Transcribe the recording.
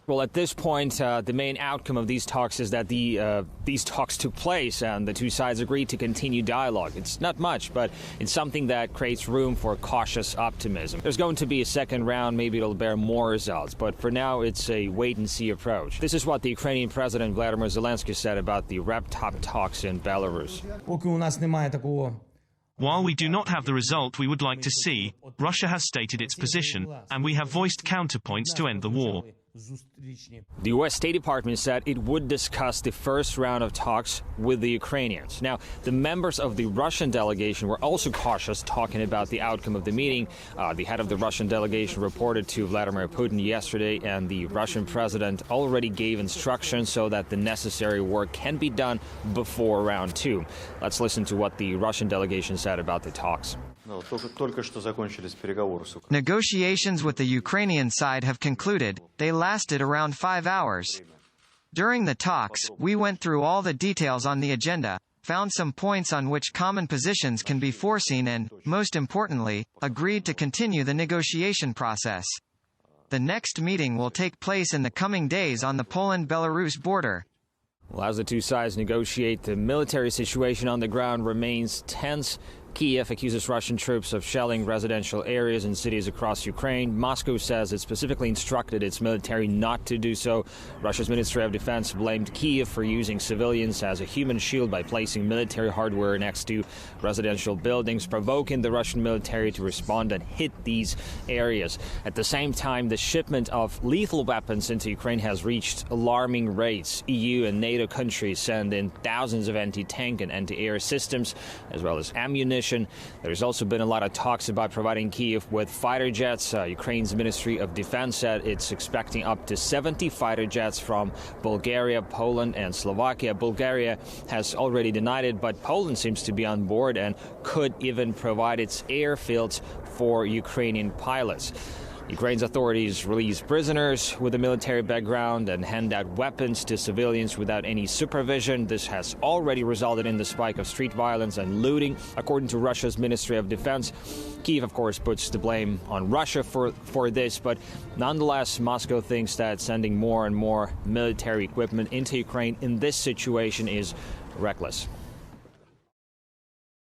Well, at this point, the main outcome of these talks is that these talks took place and the two sides agreed to continue dialogue. It's not much, but it's something that creates room for cautious optimism. There's going to be a second round, maybe it'll bear more results, but for now it's a wait-and-see approach. This is what the Ukrainian President Vladimir Zelensky said about the wrapped-up talks in Belarus. While we do not have the result we would like to see, Russia has stated its position, and we have voiced counterpoints to end the war. The U.S. State Department said it would discuss the first round of talks with the Ukrainians. Now, the members of the Russian delegation were also cautious, talking about the outcome of the meeting. The head of the Russian delegation reported to Vladimir Putin yesterday, and the Russian president already gave instructions so that the necessary work can be done before round two. Let's listen to what the Russian delegation said about the talks. Negotiations with the Ukrainian side have concluded. They lasted around 5 hours. During the talks, we went through all the details on the agenda, found some points on which common positions can be foreseen and, most importantly, agreed to continue the negotiation process. The next meeting will take place in the coming days on the Poland-Belarus border. Well, as the two sides negotiate, the military situation on the ground remains tense. Kiev accuses Russian troops of shelling residential areas and cities across Ukraine. Moscow says it specifically instructed its military not to do so. Russia's Ministry of Defense blamed Kiev for using civilians as a human shield by placing military hardware next to residential buildings, provoking the Russian military to respond and hit these areas. At the same time, the shipment of lethal weapons into Ukraine has reached alarming rates. EU and NATO countries send in thousands of anti-tank and anti-air systems, as well as ammunition. There's also been a lot of talks about providing Kiev with fighter jets. Ukraine's Ministry of Defense said it's expecting up to 70 fighter jets from Bulgaria, Poland, and Slovakia. Bulgaria has already denied it, but Poland seems to be on board and could even provide its airfields for Ukrainian pilots. Ukraine's authorities release prisoners with a military background and hand out weapons to civilians without any supervision. This has already resulted in the spike of street violence and looting, according to Russia's Ministry of Defense. Kyiv, of course, puts the blame on Russia for this, but nonetheless, Moscow thinks that sending more and more military equipment into Ukraine in this situation is reckless.